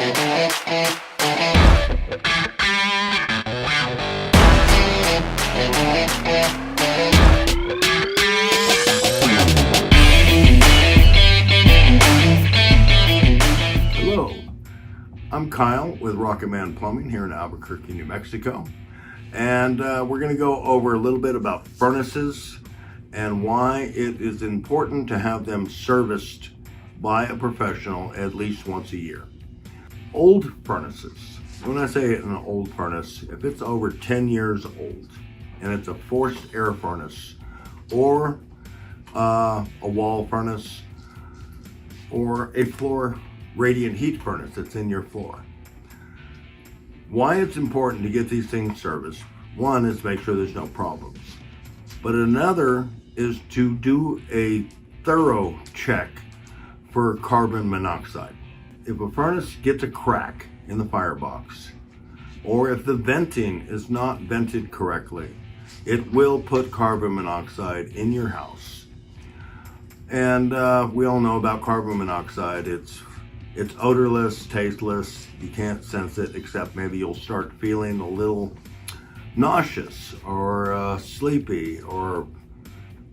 Hello, I'm Kyle with Rocketman Plumbing here in Albuquerque, New Mexico. And we're going to go over a little bit about furnaces and why it is important to have them serviced by a professional at least once a year. Old furnaces, when I say an old furnace, if it's over 10 years old and it's a forced air furnace or a wall furnace or a floor radiant heat furnace that's in your floor. Why it's important to get these things serviced, one is to make sure there's no problems, but another is to do a thorough check for carbon monoxide. If a furnace gets a crack in the firebox, or if the venting is not vented correctly, it will put carbon monoxide in your house. And we all know about carbon monoxide. It's odorless, tasteless. You can't sense it, except maybe you'll start feeling a little nauseous or sleepy, or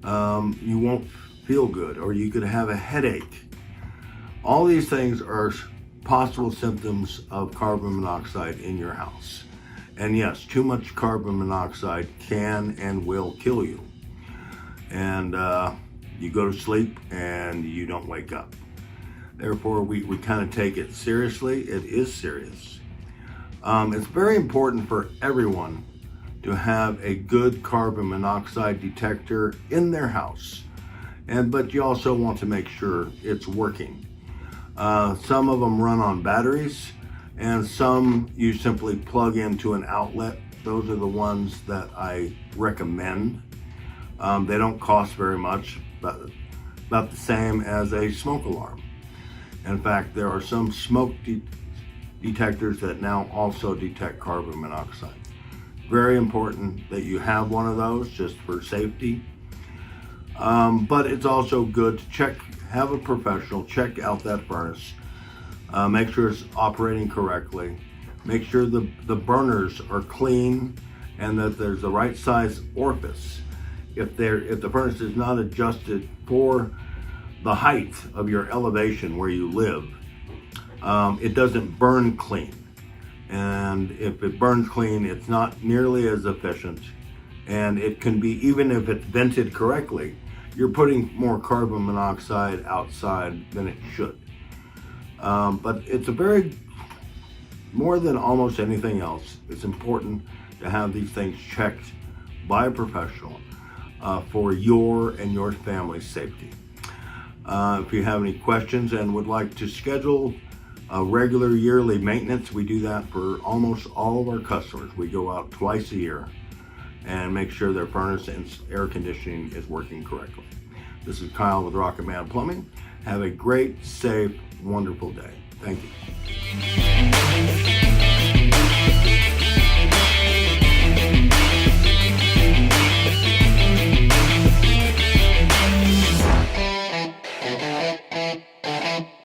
you won't feel good, or you could have a headache. All these things are possible symptoms of carbon monoxide in your house. And yes, too much carbon monoxide can and will kill you. And you go to sleep and you don't wake up. Therefore, we kind of take it seriously. It is serious. It's very important for everyone to have a good carbon monoxide detector in their house. But you also want to make sure it's working. Some of them run on batteries, and some you simply plug into an outlet. Those are the ones that I recommend. They don't cost very much, but about the same as a smoke alarm. In fact, there are some smoke detectors that now also detect carbon monoxide. Very important that you have one of those just for safety. But it's also good to have a professional check out that furnace, make sure it's operating correctly, make sure the burners are clean and that there's the right size orifice. If the furnace is not adjusted for the height of your elevation where you live, it doesn't burn clean. And if it burns clean, it's not nearly as efficient. And it can be, even if it's vented correctly, you're putting more carbon monoxide outside than it should. But it's more than almost anything else, it's important to have these things checked by a professional for your and your family's safety. If you have any questions and would like to schedule a regular yearly maintenance, we do that for almost all of our customers. We go out twice a year and make sure their furnace and air conditioning is working correctly. This is Kyle with Rocketman Plumbing. Have a great, safe, wonderful day. Thank you.